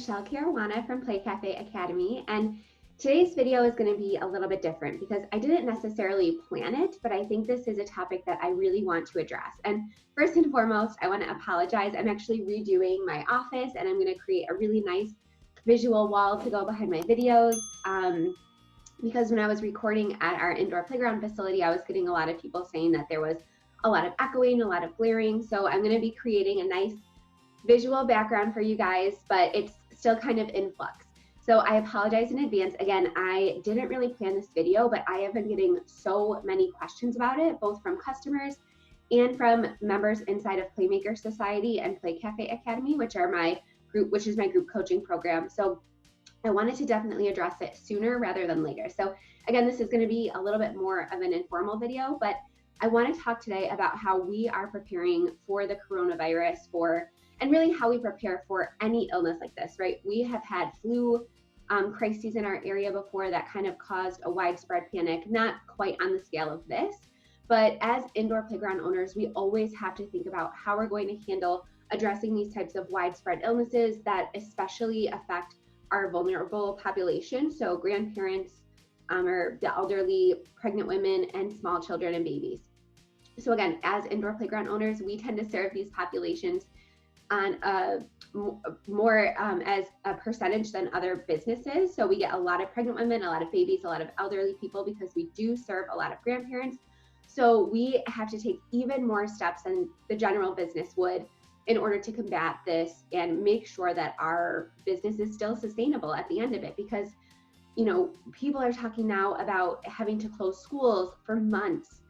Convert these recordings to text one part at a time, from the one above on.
Michelle Caruana from Play Cafe Academy, and today's video is going to be a little bit different because I didn't necessarily plan it, but I think this is a topic that I really want to address. And first and foremost, I want to apologize. I'm actually redoing my office and I'm going to create a really nice visual wall to go behind my videos. Because when I was recording at our indoor playground facility, I was getting a lot of people saying that there was a lot of echoing, a lot of blaring. So I'm going to be creating a nice visual background for you guys, but it's still kind of in flux. So I apologize in advance. Again, I didn't really plan this video, but I have been getting so many questions about it, both from customers and from members inside of Playmaker Society and Play Cafe Academy, which is my group coaching program. So I wanted to definitely address it sooner rather than later. So again, this is going to be a little bit more of an informal video, but I want to talk today about how we are preparing for the coronavirus and really how we prepare for any illness like this, right? We have had flu crises in our area before that kind of caused a widespread panic, not quite on the scale of this, but as indoor playground owners, we always have to think about how we're going to handle addressing these types of widespread illnesses that especially affect our vulnerable population, so grandparents or the elderly, pregnant women, and small children and babies. So again, as indoor playground owners, we tend to serve these populations on more as a percentage than other businesses. So we get a lot of pregnant women, a lot of babies, a lot of elderly people because we do serve a lot of grandparents. So we have to take even more steps than the general business would in order to combat this and make sure that our business is still sustainable at the end of it. Because, you know, people are talking now about having to close schools for months.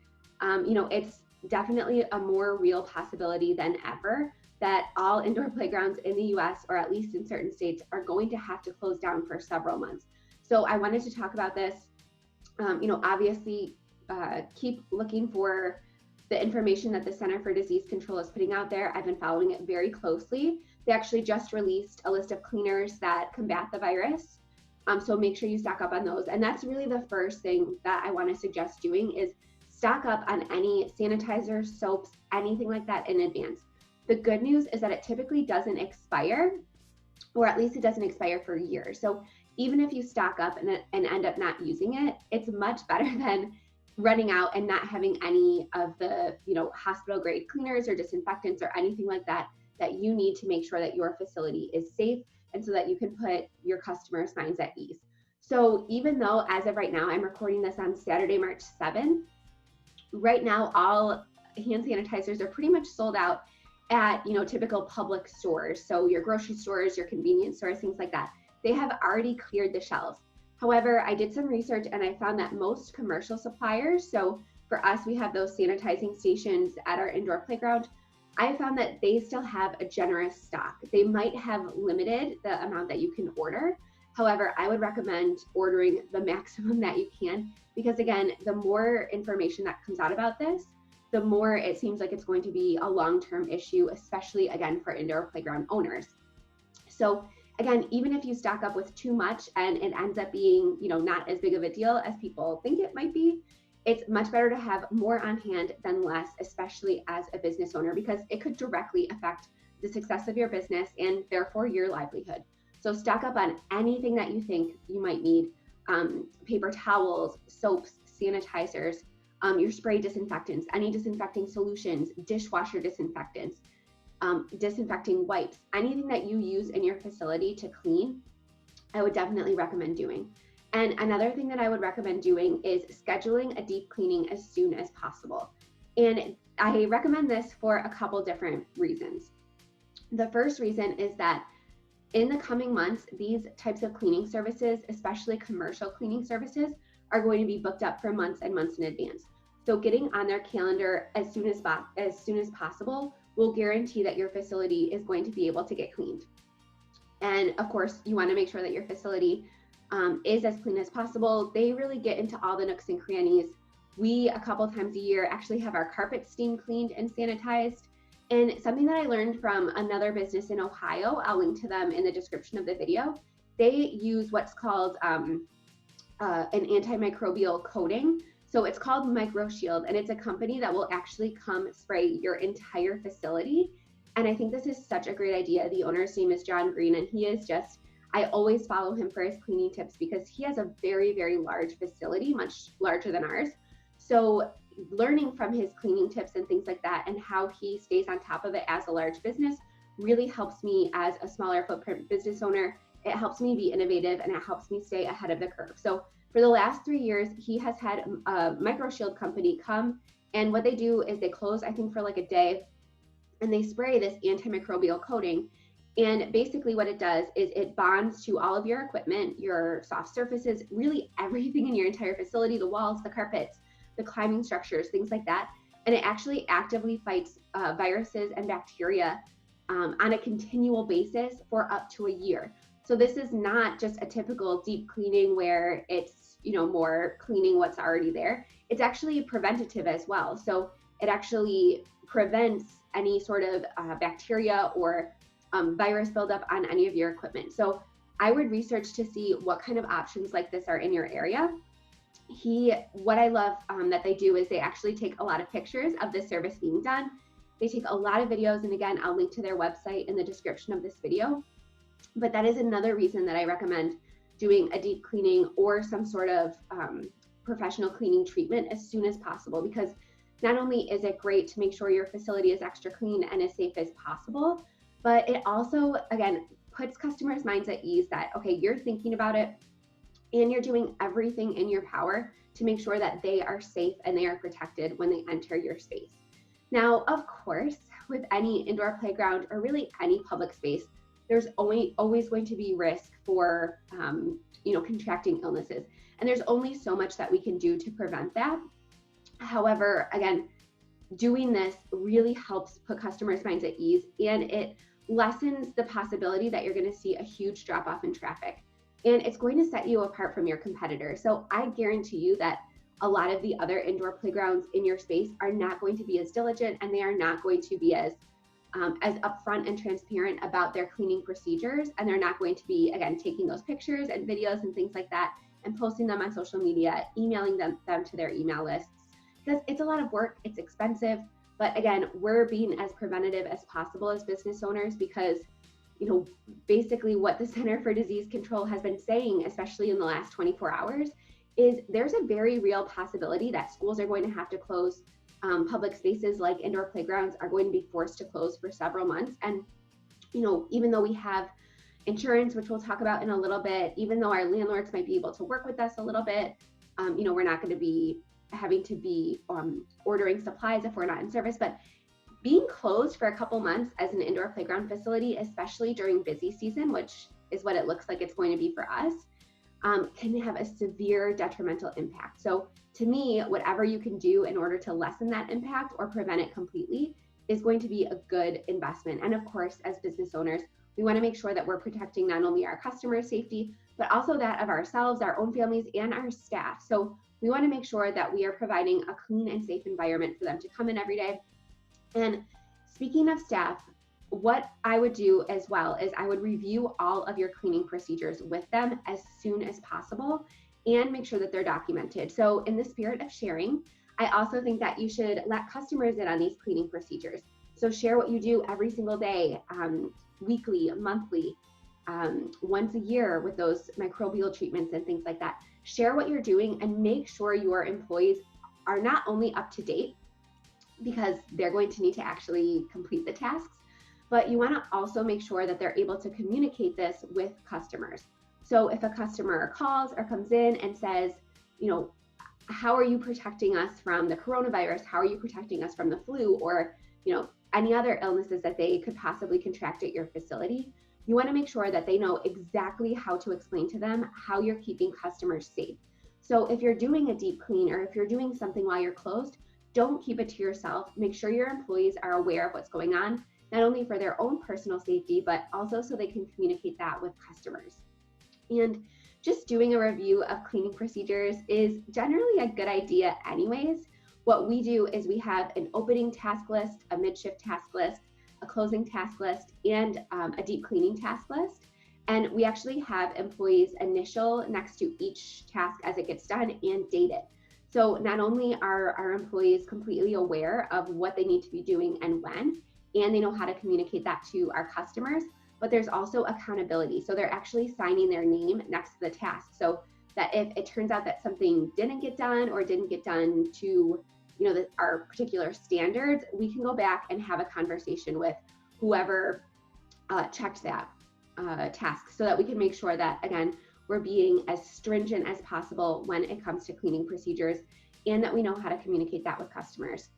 It's definitely a more real possibility than ever that all indoor playgrounds in the US, or at least in certain states, are going to have to close down for several months. So I wanted to talk about this. Obviously, keep looking for the information that the Center for Disease Control is putting out there. I've been following it very closely. They actually just released a list of cleaners that combat the virus. So make sure you stock up on those. And that's really the first thing that I want to suggest doing is stock up on any sanitizers, soaps, anything like that in advance. The good news is that it typically doesn't expire, or at least it doesn't expire for years. So even if you stock up and end up not using it, it's much better than running out and not having any of the hospital grade cleaners or disinfectants or anything like that you need to make sure that your facility is safe and so that you can put your customers' minds at ease. So even though as of right now, I'm recording this on Saturday, March 7th, right now all hand sanitizers are pretty much sold out at typical public stores. So your grocery stores, your convenience stores, things like that. They have already cleared the shelves. However, I did some research and I found that most commercial suppliers, so for us, we have those sanitizing stations at our indoor playground. I found that they still have a generous stock. They might have limited the amount that you can order. However, I would recommend ordering the maximum that you can, because again, the more information that comes out about this, the more it seems like it's going to be a long-term issue, especially again for indoor playground owners. So again, even if you stock up with too much and it ends up being, not as big of a deal as people think it might be, it's much better to have more on hand than less, especially as a business owner, because it could directly affect the success of your business and therefore your livelihood. So stock up on anything that you think you might need, paper towels, soaps, sanitizers, your spray disinfectants, any disinfecting solutions, dishwasher disinfectants, disinfecting wipes, anything that you use in your facility to clean, I would definitely recommend doing. And another thing that I would recommend doing is scheduling a deep cleaning as soon as possible. And I recommend this for a couple different reasons. The first reason is that in the coming months, these types of cleaning services, especially commercial cleaning services, are going to be booked up for months and months in advance. So getting on their calendar as soon as possible will guarantee that your facility is going to be able to get cleaned. And of course, you want to make sure that your facility is as clean as possible. They really get into all the nooks and crannies. We, a couple times a year, actually have our carpets steam cleaned and sanitized. And something that I learned from another business in Ohio, I'll link to them in the description of the video, they use what's called an antimicrobial coating. So it's called MicroShield, and it's a company that will actually come spray your entire facility. And I think this is such a great idea. The owner's name is John Green, and he is just I always follow him for his cleaning tips because he has a very, very large facility, much larger than ours. So learning from his cleaning tips and things like that and how he stays on top of it as a large business really helps me as a smaller footprint business owner. It helps me be innovative and it helps me stay ahead of the curve. So for the last 3 years, he has had a MicroShield company come, and what they do is they close, I think, for like a day, and they spray this antimicrobial coating. And basically what it does is it bonds to all of your equipment, your soft surfaces, really everything in your entire facility, the walls, the carpets, the climbing structures, things like that. And it actually actively fights viruses and bacteria on a continual basis for up to a year. So this is not just a typical deep cleaning where it's, more cleaning what's already there. It's actually preventative as well. So it actually prevents any sort of bacteria or virus buildup on any of your equipment. So I would research to see what kind of options like this are in your area. What I love that they do is they actually take a lot of pictures of the service being done. They take a lot of videos, and again, I'll link to their website in the description of this video. But that is another reason that I recommend doing a deep cleaning or some sort of professional cleaning treatment as soon as possible, because not only is it great to make sure your facility is extra clean and as safe as possible, but it also, again, puts customers' minds at ease that, okay, you're thinking about it and you're doing everything in your power to make sure that they are safe and they are protected when they enter your space. Now, of course, with any indoor playground or really any public space, there's always going to be risk for, contracting illnesses. And there's only so much that we can do to prevent that. However, again, doing this really helps put customers' minds at ease, and it lessens the possibility that you're going to see a huge drop off in traffic. And it's going to set you apart from your competitors. So I guarantee you that a lot of the other indoor playgrounds in your space are not going to be as diligent, and they are not going to be as upfront and transparent about their cleaning procedures. And they're not going to be, again, taking those pictures and videos and things like that and posting them on social media, emailing them to their email lists, because it's a lot of work, it's expensive. But again, we're being as preventative as possible as business owners, because basically what the Center for Disease Control has been saying, especially in the last 24 hours, is there's a very real possibility that schools are going to have to close. Public spaces like indoor playgrounds are going to be forced to close for several months. And, even though we have insurance, which we'll talk about in a little bit, even though our landlords might be able to work with us a little bit, we're not going to be having to be ordering supplies if we're not in service. But being closed for a couple months as an indoor playground facility, especially during busy season, which is what it looks like it's going to be for us, can have a severe detrimental impact. So to me, whatever you can do in order to lessen that impact or prevent it completely is going to be a good investment. And of course, as business owners, we want to make sure that we're protecting not only our customers' safety, but also that of ourselves, our own families, and our staff. So we want to make sure that we are providing a clean and safe environment for them to come in every day. And speaking of staff, what I would do as well is I would review all of your cleaning procedures with them as soon as possible and make sure that they're documented. So in the spirit of sharing, I also think that you should let customers in on these cleaning procedures. So share what you do every single day, weekly, monthly, once a year with those microbial treatments and things like that. Share what you're doing and make sure your employees are not only up to date, because they're going to need to actually complete the tasks, but you want to also make sure that they're able to communicate this with customers. So if a customer calls or comes in and says, how are you protecting us from the coronavirus? How are you protecting us from the flu? Or, any other illnesses that they could possibly contract at your facility, you want to make sure that they know exactly how to explain to them how you're keeping customers safe. So if you're doing a deep clean or if you're doing something while you're closed, don't keep it to yourself. Make sure your employees are aware of what's going on, not only for their own personal safety, but also so they can communicate that with customers. And just doing a review of cleaning procedures is generally a good idea anyways. What we do is we have an opening task list, a mid-shift task list, a closing task list, and a deep cleaning task list. And we actually have employees initial next to each task as it gets done and date it. So not only are our employees completely aware of what they need to be doing and when, and they know how to communicate that to our customers, but there's also accountability. So they're actually signing their name next to the task. So that if it turns out that something didn't get done or didn't get done to, our particular standards, we can go back and have a conversation with whoever checked that task, so that we can make sure that, again, we're being as stringent as possible when it comes to cleaning procedures, and that we know how to communicate that with customers.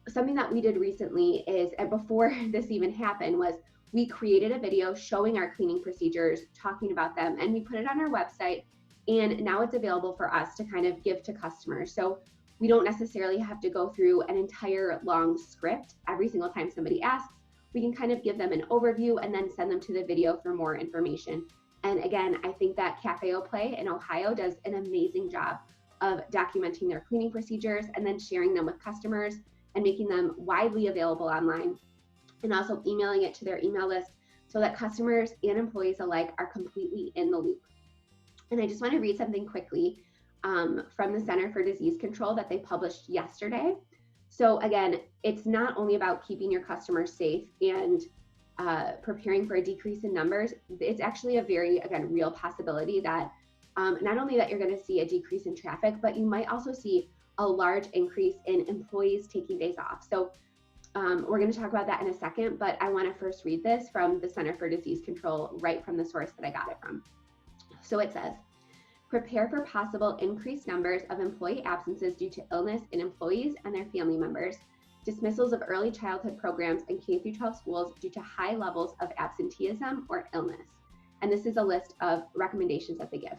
Something that we did recently is, and before this even happened, was we created a video showing our cleaning procedures, talking about them, and we put it on our website, and now it's available for us to kind of give to customers. So we don't necessarily have to go through an entire long script every single time somebody asks. We can kind of give them an overview and then send them to the video for more information. And again, I think that Cafe Au Play in Ohio does an amazing job of documenting their cleaning procedures and then sharing them with customers and making them widely available online, and also emailing it to their email list so that customers and employees alike are completely in the loop. And I just want to read something quickly from the Center for Disease Control that they published yesterday. So again, it's not only about keeping your customers safe and preparing for a decrease in numbers. It's actually a very, again, real possibility that not only that you're going to see a decrease in traffic, but you might also see a large increase in employees taking days off. So we're going to talk about that in a second, but I want to first read this from the Center for Disease Control, right from the source that I got it from. So it says, prepare for possible increased numbers of employee absences due to illness in employees and their family members, dismissals of early childhood programs in K-12 schools due to high levels of absenteeism or illness. And this is a list of recommendations that they give.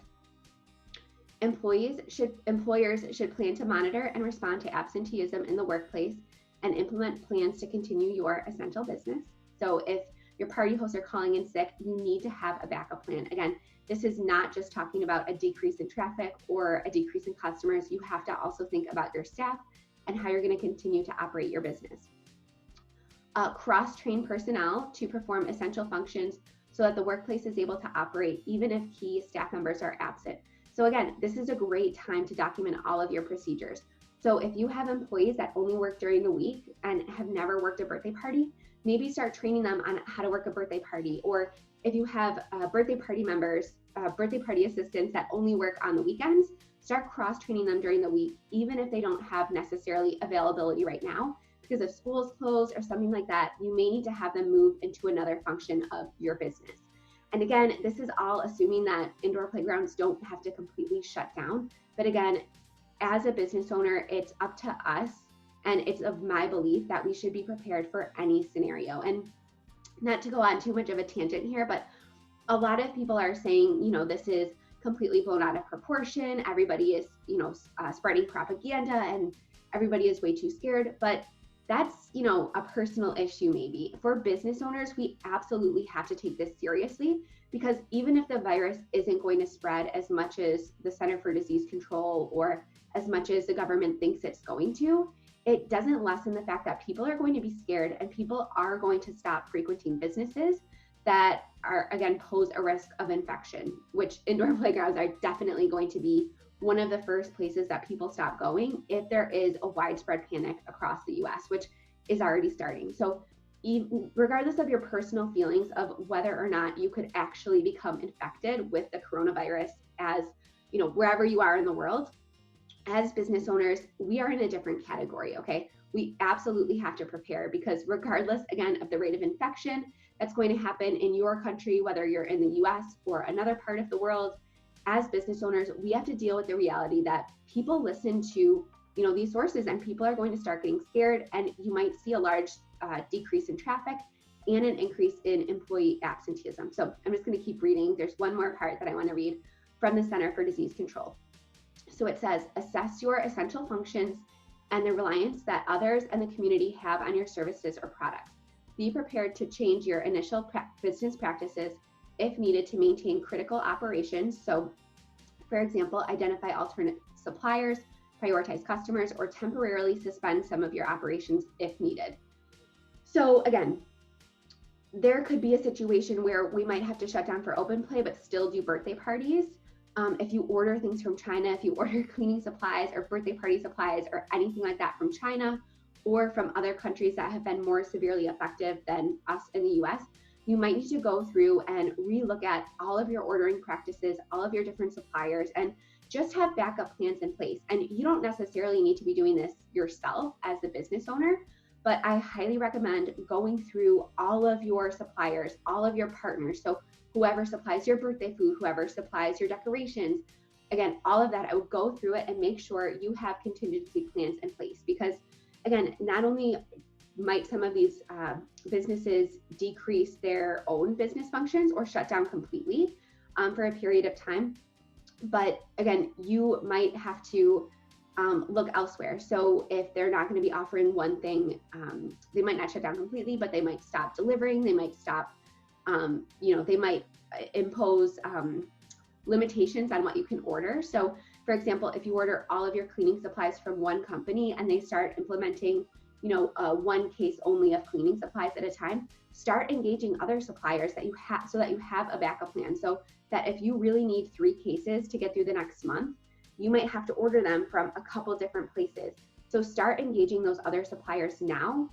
Employers should plan to monitor and respond to absenteeism in the workplace and implement plans to continue your essential business. So if your party hosts are calling in sick, you need to have a backup plan. Again, this is not just talking about a decrease in traffic or a decrease in customers. You have to also think about your staff and how you're going to continue to operate your business. Cross-train personnel to perform essential functions so that the workplace is able to operate even if key staff members are absent. So again, this is a great time to document all of your procedures. So if you have employees that only work during the week and have never worked a birthday party, maybe start training them on how to work a birthday party. Or if you have birthday party members, birthday party assistants that only work on the weekends, start cross-training them during the week, even if they don't have necessarily availability right now. Because if school's closed or something like that, you may need to have them move into another function of your business. And again, this is all assuming that indoor playgrounds don't have to completely shut down. But again, as a business owner, it's up to us, and it's of my belief that we should be prepared for any scenario. And not to go on too much of a tangent here, but a lot of people are saying, this is completely blown out of proportion. Everybody is, spreading propaganda and everybody is way too scared. But that's, a personal issue maybe. For business owners, we absolutely have to take this seriously, because even if the virus isn't going to spread as much as the Center for Disease Control or as much as the government thinks it's going to, it doesn't lessen the fact that people are going to be scared and people are going to stop frequenting businesses that are, again, pose a risk of infection, which indoor playgrounds are definitely going to be one of the first places that people stop going if there is a widespread panic across the US, which is already starting. So regardless of your personal feelings of whether or not you could actually become infected with the coronavirus, as wherever you are in the world, as business owners, we are in a different category, okay? We absolutely have to prepare, because regardless, again, of the rate of infection that's going to happen in your country, whether you're in the US or another part of the world, as business owners, we have to deal with the reality that people listen to, these sources, and people are going to start getting scared, and you might see a large decrease in traffic and an increase in employee absenteeism. So I'm just going to keep reading. There's one more part that I want to read from the Center for Disease Control. So it says, assess your essential functions and the reliance that others and the community have on your services or products. Be prepared to change your initial business practices if needed to maintain critical operations. So, for example, identify alternate suppliers, prioritize customers, or temporarily suspend some of your operations if needed. So again, there could be a situation where we might have to shut down for open play, but still do birthday parties. If you order things from China, if you order cleaning supplies or birthday party supplies or anything like that from China or from other countries that have been more severely affected than us in the US, you might need to go through and relook at all of your ordering practices, all of your different suppliers, and just have backup plans in place. And you don't necessarily need to be doing this yourself as the business owner, but I highly recommend going through all of your suppliers, all of your partners. So whoever supplies your birthday food, whoever supplies your decorations, again, all of that, I would go through it and make sure you have contingency plans in place. Because again, not only might some of these businesses decrease their own business functions or shut down completely for a period of time, but again, you might have to look elsewhere. So if they're not going to be offering one thing, they might not shut down completely, but they might stop delivering. They might stop, they might impose limitations on what you can order. So for example, if you order all of your cleaning supplies from one company and they start implementing, one case only of cleaning supplies at a time, start engaging other suppliers that you have so that you have a backup plan. So that if you really need 3 cases to get through the next month, you might have to order them from a couple different places. So start engaging those other suppliers now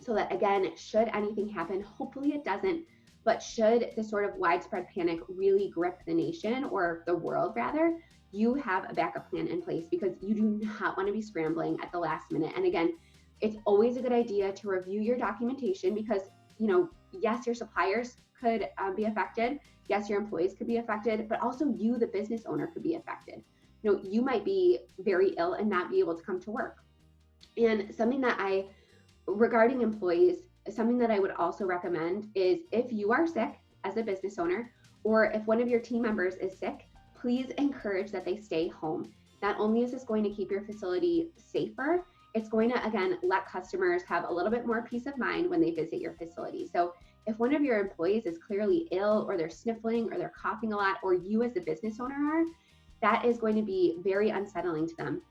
so that, again, should anything happen, hopefully it doesn't, but should the sort of widespread panic really grip the nation or the world rather, you have a backup plan in place because you do not want to be scrambling at the last minute. And again, it's always a good idea to review your documentation because, yes, your suppliers could be affected. Yes, your employees could be affected, but also you, the business owner, could be affected. You might be very ill and not be able to come to work. And regarding employees, something that I would also recommend is if you are sick as a business owner, or if one of your team members is sick, please encourage that they stay home. Not only is this going to keep your facility safer, it's going to, again, let customers have a little bit more peace of mind when they visit your facility. So if one of your employees is clearly ill or they're sniffling or they're coughing a lot, or you as the business owner are, that is going to be very unsettling to them.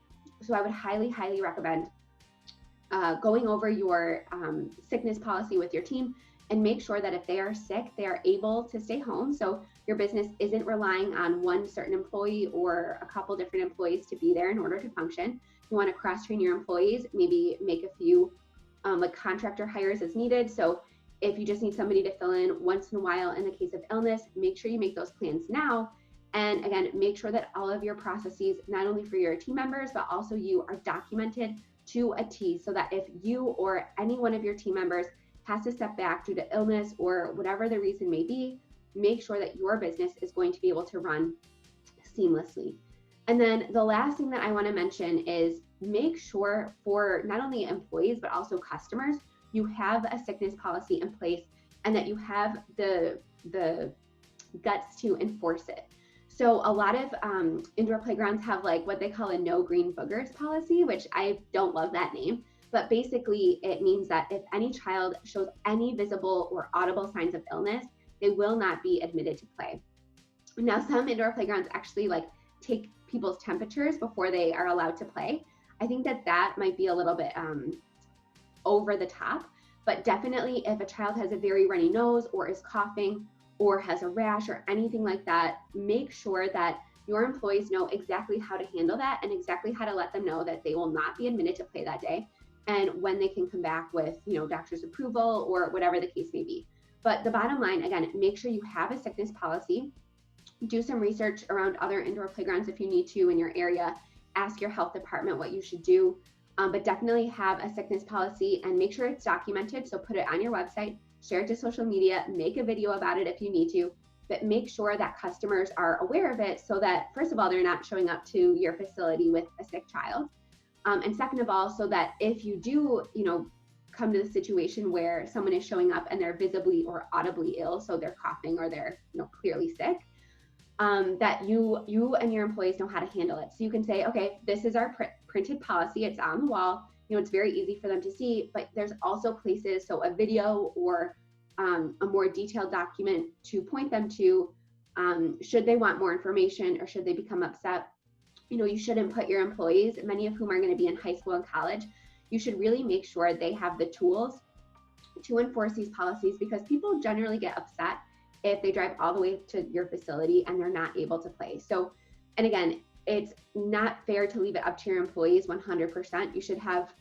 So I would highly, highly recommend going over your sickness policy with your team and make sure that if they are sick, they are able to stay home. So your business isn't relying on one certain employee or a couple different employees to be there in order to function. You want to cross-train your employees, maybe make a few contractor hires as needed. So if you just need somebody to fill in once in a while in the case of illness, make sure you make those plans now. And again, make sure that all of your processes, not only for your team members, but also you, are documented to a T so that if you or any one of your team members has to step back due to illness or whatever the reason may be, make sure that your business is going to be able to run seamlessly. And then the last thing that I want to mention is make sure for not only employees, but also customers, you have a sickness policy in place and that you have the guts to enforce it. So a lot of indoor playgrounds have what they call a no green boogers policy, which I don't love that name, but basically it means that if any child shows any visible or audible signs of illness, they will not be admitted to play. Now, some indoor playgrounds actually take people's temperatures before they are allowed to play. I think that might be a little bit over the top, but definitely if a child has a very runny nose or is coughing or has a rash or anything like that, make sure that your employees know exactly how to handle that and exactly how to let them know that they will not be admitted to play that day and when they can come back with, doctor's approval or whatever the case may be. But the bottom line, again, make sure you have a sickness policy. Do some research around other indoor playgrounds if you need to in your area. Ask your health department what you should do, but definitely have a sickness policy and make sure it's documented. So put it on your website, share it to social media, make a video about it if you need to, but make sure that customers are aware of it so that, first of all, they're not showing up to your facility with a sick child. And second of all, so that if you do, come to the situation where someone is showing up and they're visibly or audibly ill, so they're coughing or they're, clearly sick, that you and your employees know how to handle it. So you can say, okay, this is our printed policy. It's on the wall. It's very easy for them to see, but there's also places, so a video or a more detailed document to point them to, should they want more information or should they become upset. You shouldn't put your employees, many of whom are going to be in high school and college, you should really make sure they have the tools to enforce these policies because people generally get upset if they drive all the way to your facility and they're not able to play. So, and again, it's not fair to leave it up to your employees 100%. You should have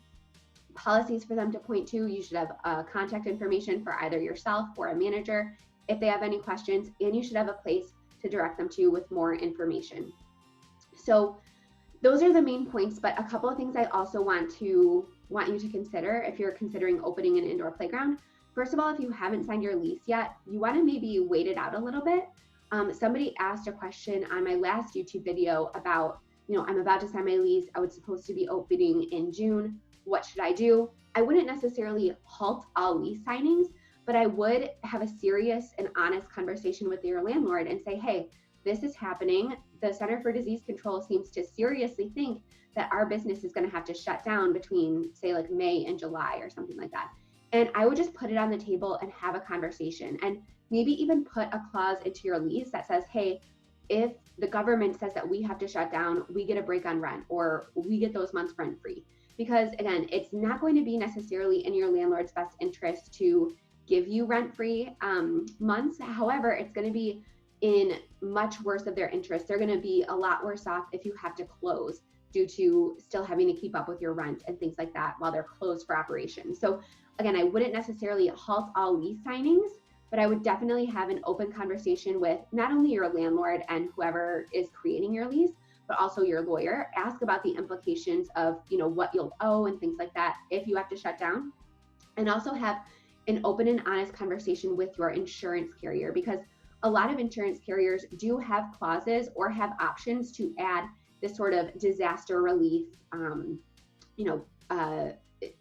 policies for them to point to. You should have contact information for either yourself or a manager if they have any questions, and you should have a place to direct them to with more information. So those are the main points, but a couple of things I also want you to consider if you're considering opening an indoor playground. First of all, if you haven't signed your lease yet, you want to maybe wait it out a little bit. Somebody asked a question on my last YouTube video about, I'm about to sign my lease. I was supposed to be opening in June. What should I do? I wouldn't necessarily halt all lease signings, but I would have a serious and honest conversation with your landlord and say, hey, this is happening. The Center for Disease Control seems to seriously think that our business is going to have to shut down between, say, like May and July or something like that. And I would just put it on the table and have a conversation, and maybe even put a clause into your lease that says, hey, if the government says that we have to shut down, we get a break on rent, or we get those months rent free. Because again, it's not going to be necessarily in your landlord's best interest to give you rent-free months. However, it's going to be in much worse of their interest. They're going to be a lot worse off if you have to close due to still having to keep up with your rent and things like that while they're closed for operations. So again, I wouldn't necessarily halt all lease signings, but I would definitely have an open conversation with not only your landlord and whoever is creating your lease, but also your lawyer. Ask about the implications of, what you'll owe and things like that if you have to shut down. And also have an open and honest conversation with your insurance carrier, because a lot of insurance carriers do have clauses or have options to add this sort of disaster relief.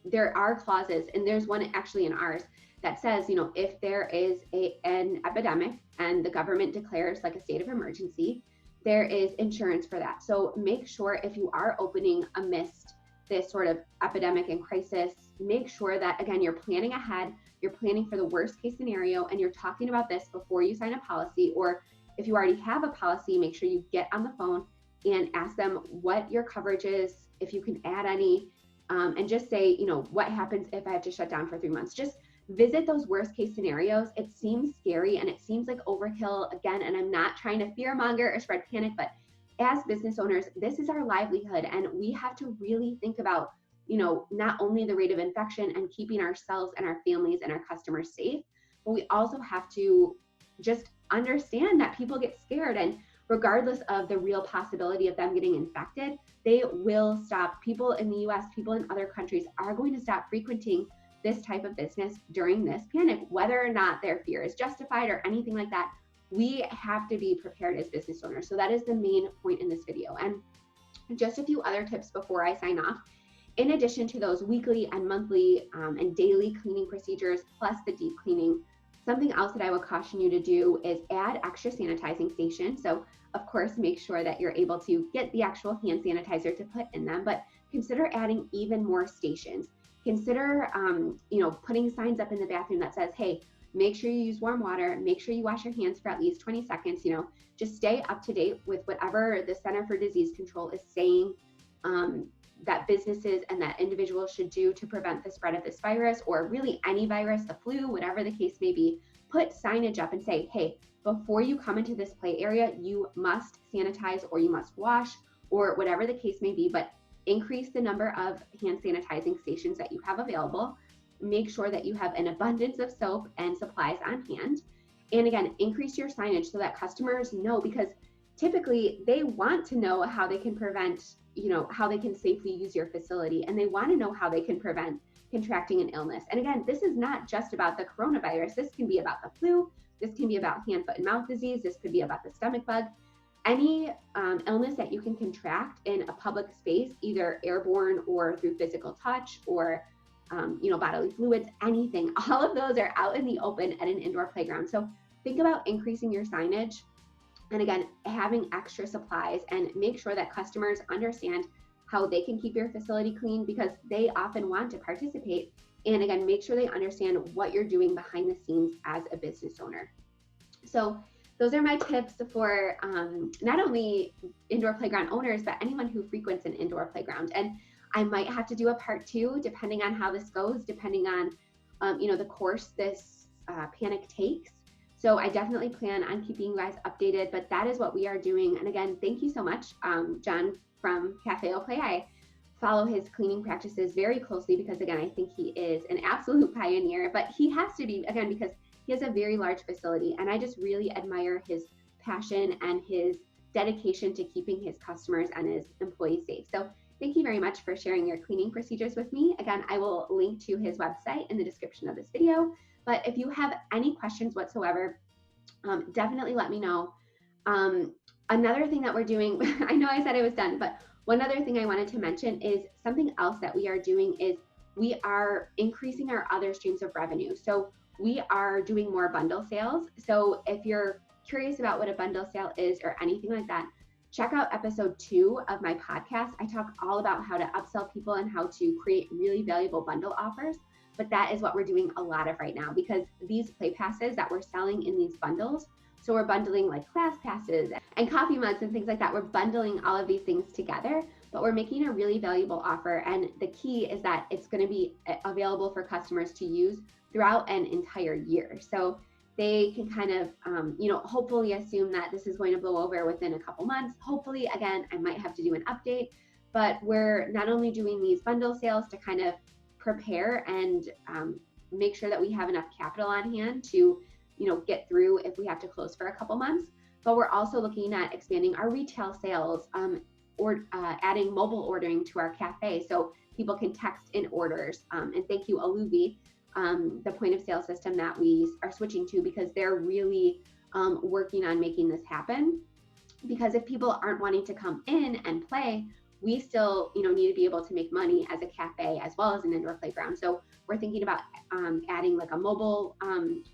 There are clauses, and there's one actually in ours that says, if there is an epidemic and the government declares like a state of emergency, there is insurance for that. So make sure if you are opening amidst this sort of epidemic and crisis, make sure that, again, you're planning ahead, you're planning for the worst case scenario, and you're talking about this before you sign a policy. Or if you already have a policy, make sure you get on the phone and ask them what your coverage is, if you can add any, and just say, what happens if I have to shut down for 3 months? Just visit those worst case scenarios. It seems scary and it seems like overkill again, and I'm not trying to fear monger or spread panic, but as business owners, this is our livelihood, and we have to really think about, not only the rate of infection and keeping ourselves and our families and our customers safe, but we also have to just understand that people get scared, and regardless of the real possibility of them getting infected, they will stop. People in the US, people in other countries are going to stop frequenting this type of business during this panic, whether or not their fear is justified or anything like that. We have to be prepared as business owners. So that is the main point in this video. And just a few other tips before I sign off. In addition to those weekly and monthly and daily cleaning procedures, plus the deep cleaning, something else that I would caution you to do is add extra sanitizing stations. So of course, make sure that you're able to get the actual hand sanitizer to put in them, but consider adding even more stations. Consider, putting signs up in the bathroom that says, hey, make sure you use warm water, make sure you wash your hands for at least 20 seconds, just stay up to date with whatever the Center for Disease Control is saying that businesses and that individuals should do to prevent the spread of this virus, or really any virus, the flu, whatever the case may be. Put signage up and say, hey, before you come into this play area, you must sanitize or you must wash, or whatever the case may be, but increase the number of hand sanitizing stations that you have available. Make sure that you have an abundance of soap and supplies on hand. And again, increase your signage so that customers know, because typically they want to know how they can prevent, how they can safely use your facility, and they want to know how they can prevent contracting an illness. And again, this is not just about the coronavirus. This can be about the flu. This can be about hand, foot, and mouth disease. This could be about the stomach bug. Any illness that you can contract in a public space, either airborne or through physical touch or bodily fluids, anything, all of those are out in the open at an indoor playground. So think about increasing your signage, and again, having extra supplies, and make sure that customers understand how they can keep your facility clean, because they often want to participate. And again, make sure they understand what you're doing behind the scenes as a business owner. So those are my tips for not only indoor playground owners, but anyone who frequents an indoor playground. And I might have to do a part 2, depending on how this goes, depending on, the course this panic takes. So I definitely plan on keeping you guys updated, but that is what we are doing. And again, thank you so much, John from Cafe Au Play. I follow his cleaning practices very closely because, again, I think he is an absolute pioneer, but he has to be, again, because he has a very large facility. And I just really admire his passion and his dedication to keeping his customers and his employees safe. So thank you very much for sharing your cleaning procedures with me. Again, I will link to his website in the description of this video. But if you have any questions whatsoever, definitely let me know. Another thing that we're doing, I know I said I was done, but one other thing I wanted to mention is something else that we are doing is we are increasing our other streams of revenue. So we are doing more bundle sales. So if you're curious about what a bundle sale is or anything like that, check out episode 2 of my podcast. I talk all about how to upsell people and how to create really valuable bundle offers. But that is what we're doing a lot of right now, because these play passes that we're selling in these bundles, so we're bundling like class passes and coffee mugs and things like that. We're bundling all of these things together, but we're making a really valuable offer. And the key is that it's going to be available for customers to use throughout an entire year. So they can kind of, hopefully assume that this is going to blow over within a couple months. Hopefully, again, I might have to do an update, but we're not only doing these bundle sales to kind of prepare and make sure that we have enough capital on hand to, get through if we have to close for a couple months, but we're also looking at expanding our retail sales or adding mobile ordering to our cafe so people can text in orders. And thank you, Aluvi, the point of sale system that we are switching to, because they're really working on making this happen. Because if people aren't wanting to come in and play, we still, need to be able to make money as a cafe as well as an indoor playground. So we're thinking about adding like a mobile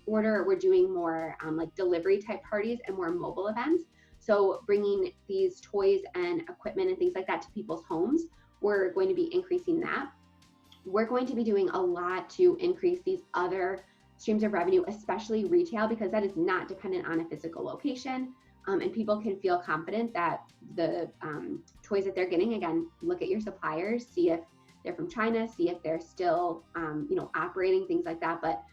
order. We're doing more like delivery type parties and more mobile events. So bringing these toys and equipment and things like that to people's homes, we're going to be increasing that. We're going to be doing a lot to increase these other streams of revenue, especially retail, because that is not dependent on a physical location. And people can feel confident that the toys that they're getting, again, look at your suppliers, see if they're from China, see if they're still, operating, things like that. But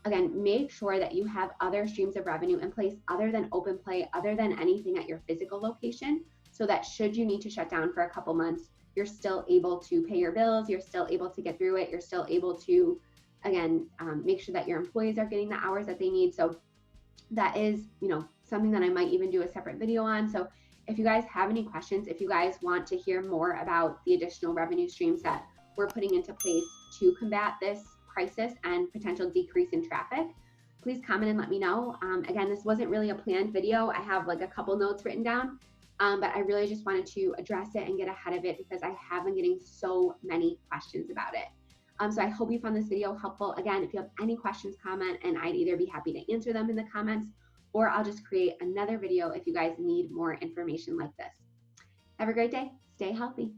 again, make sure that you have other streams of revenue in place other than open play, other than anything at your physical location, so that should you need to shut down for a couple months, you're still able to pay your bills, you're still able to get through it, you're still able to, again, make sure that your employees are getting the hours that they need. So that is, something that I might even do a separate video on. So if you guys have any questions, if you guys want to hear more about the additional revenue streams that we're putting into place to combat this crisis and potential decrease in traffic, please comment and let me know. Again, this wasn't really a planned video. I have like a couple notes written down, but I really just wanted to address it and get ahead of it because I have been getting so many questions about it. So I hope you found this video helpful. Again, if you have any questions, comment, and I'd either be happy to answer them in the comments, or I'll just create another video if you guys need more information like this. Have a great day. Stay healthy.